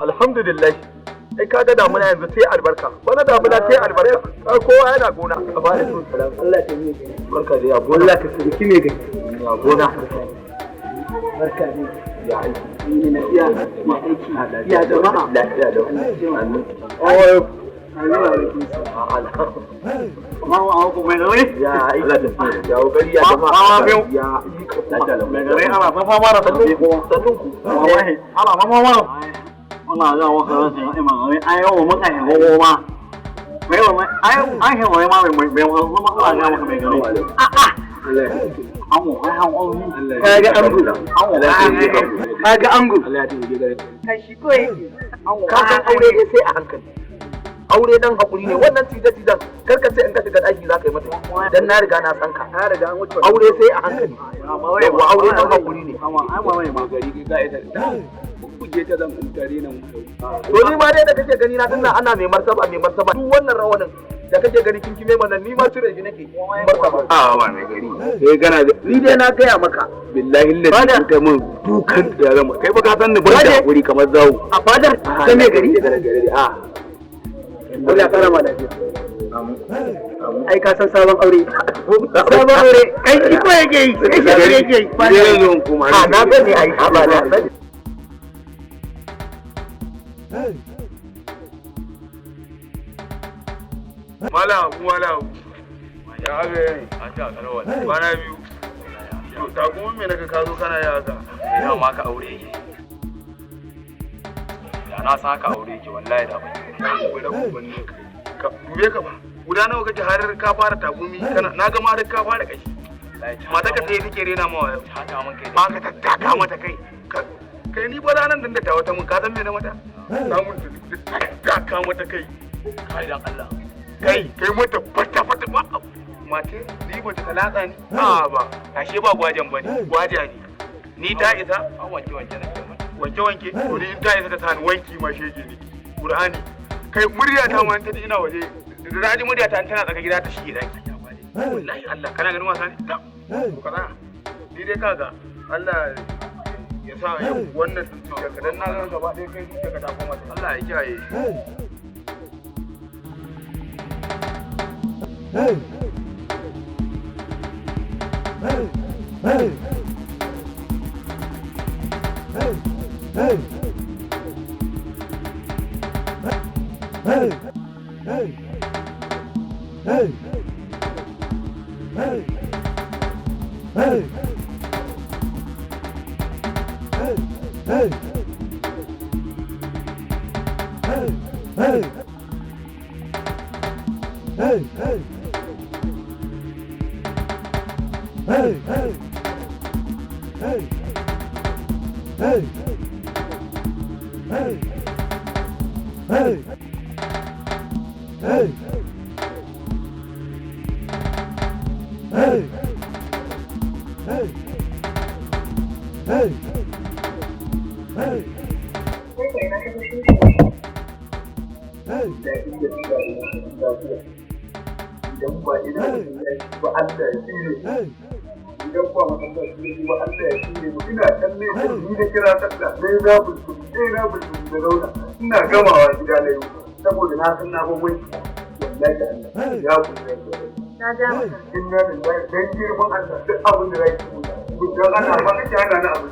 Alhamdulillah. Ai kaga damuna yanzu sai albarka. Bana damuna sai albarka. Kowa yana gona. Alaikum salam. Allah ta yi barka da ya gona. Allah ka tsiki me kai. Ya gona. Barka ne. Ya aiki. Ni na iya ma aiki. Ya jama'a. Lafiya da wannan. Oh. Mama ko mai gari? Ya aiki. Ya gari ya jama'a. Ya mai gari ana fa fara da ku. Wallahi. Ala mama. Ona ga wa ka sai ai ma ai o mun ai ho ma mai wa ai he wa ma mai wa ma ka ga wa mai gari amu ai han o ni kaga angu kaga angu Allah ya tafi gare kai shi ko yake ka san aure ne sai a hankali aure dan hakuri ne wannan tida karka sai in ka shiga daki zaka yi mata dan na riga na san ka aure sai a hankali yawa aure dan hakuri ne amma ai ba mai magari ga ita kuje ta zan tare nan to ni ma dai da kake gani na dinnan ana mai martaba duk wannan rawanin da kake gani kin kime mana ni ma cire shi nake martaba ba mai gari sai gana ni dai na gaya maka billahi lillahi kai mun dukan ya zama kai ba ka san ni ban da hakuri kamar zawo a fadar kai mai gari Allah ya fara ma lafiya ai ka san sabon aure kai shi ko yake yi kai shi yake yi ba ne kuma na sani ai ba na sani Malam ya aga yayi a ta karawa bana biyu to ta kuma me naka ka zo kana ya haka ina ma ka aure yake da na sa ka aure yake wallahi da bai ka dube ka ba guda nawa kake har ka fara tagumi kana na ga ma har ka fara kashi mata ka sai kike rena ma haka mun kai ma ka tattaka mata kai ni ba ranan da ta wata mun ka san me na mata samun tattaka mata kai dan Allah kai mata fata ba mate ni ba ta talaka ni ba ashe ba gwajan bane gwaja ne ni ta isa an wanke to ni ta isa ta sani wanki ma shege ne Qur'ani kai murya ta ma ta ina waje da raji murya ta tana tsaka gida ta shige daki wallahi Allah kana ganin wasa ne to kaza ni dai kaga Allah ya sa yau wannan daga dan na ga gaba ɗaya kai daga ta koma Allah ya kiyaye ina gamawa gida da yau saboda na san na gwagwai wallahi Allah ya kusa na ja maka inna lillahi dan girman Allah duk abin da zai yi don ana ba ka ana na abin